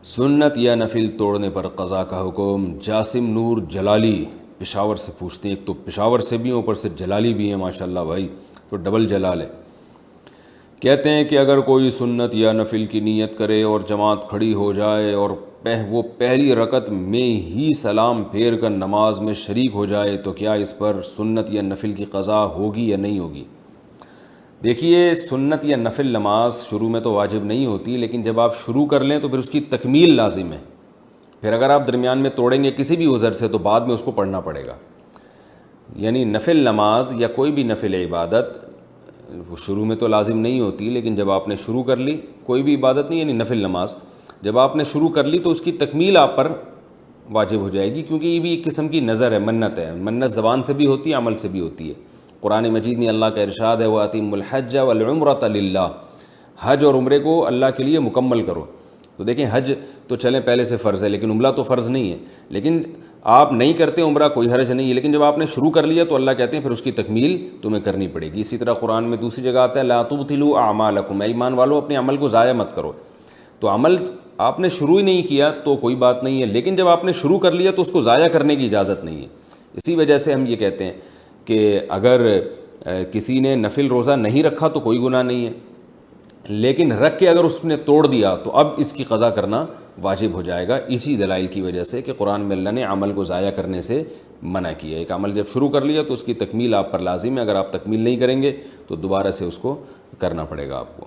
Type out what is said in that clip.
سنت یا نفل توڑنے پر قضا کا حکم۔ جاسم نور جلالی پشاور سے پوچھتے ہیں، ایک تو پشاور سے بھی ہیں اوپر سے جلالی بھی ہیں، ماشاءاللہ بھائی تو ڈبل جلال ہے۔ کہتے ہیں کہ اگر کوئی سنت یا نفل کی نیت کرے اور جماعت کھڑی ہو جائے اور وہ پہلی رکعت میں ہی سلام پھیر کر نماز میں شریک ہو جائے تو کیا اس پر سنت یا نفل کی قضا ہوگی یا نہیں ہوگی؟ دیکھیے، سنت یا نفل نماز شروع میں تو واجب نہیں ہوتی، لیکن جب آپ شروع کر لیں تو پھر اس کی تکمیل لازم ہے۔ پھر اگر آپ درمیان میں توڑیں گے کسی بھی عذر سے تو بعد میں اس کو پڑھنا پڑے گا۔ یعنی نفل نماز یا کوئی بھی نفل عبادت وہ شروع میں تو لازم نہیں ہوتی، لیکن جب آپ نے شروع کر لی، کوئی بھی عبادت نہیں یعنی نفل نماز جب آپ نے شروع کر لی تو اس کی تکمیل آپ پر واجب ہو جائے گی، کیونکہ یہ بھی ایک قسم کی نظر ہے، منت ہے۔ منت زبان سے بھی ہوتی ہے، عمل سے بھی ہوتی ہے۔ قرآن مجید میں اللہ کا ارشاد ہے وَأَتِمُّ الْحَجَّ وَالْعُمْرَةَ لِلَّهِ، حج اور عمرے کو اللہ کے لیے مکمل کرو۔ تو دیکھیں، حج تو چلیں پہلے سے فرض ہے، لیکن عمرہ تو فرض نہیں ہے۔ لیکن آپ نہیں کرتے عمرہ، کوئی حرج نہیں ہے، لیکن جب آپ نے شروع کر لیا تو اللہ کہتے ہیں پھر اس کی تکمیل تمہیں کرنی پڑے گی۔ اسی طرح قرآن میں دوسری جگہ آتا ہے لَا تُبْطِلُوا أَعْمَالَكُمْ، اے ایمان والو اپنے عمل کو ضائع مت کرو۔ تو عمل آپ نے شروع ہی نہیں کیا تو کوئی بات نہیں ہے، لیکن جب آپ نے شروع کر لیا تو اس کو ضائع کرنے کی اجازت نہیں ہے۔ اسی وجہ سے ہم یہ کہتے ہیں کہ اگر کسی نے نفل روزہ نہیں رکھا تو کوئی گناہ نہیں ہے، لیکن رکھ کے اگر اس نے توڑ دیا تو اب اس کی قضا کرنا واجب ہو جائے گا، اسی دلائل کی وجہ سے کہ قرآن میں اللہ نے عمل کو ضائع کرنے سے منع کیا ہے۔ ایک عمل جب شروع کر لیا تو اس کی تکمیل آپ پر لازم ہے، اگر آپ تکمیل نہیں کریں گے تو دوبارہ سے اس کو کرنا پڑے گا آپ کو۔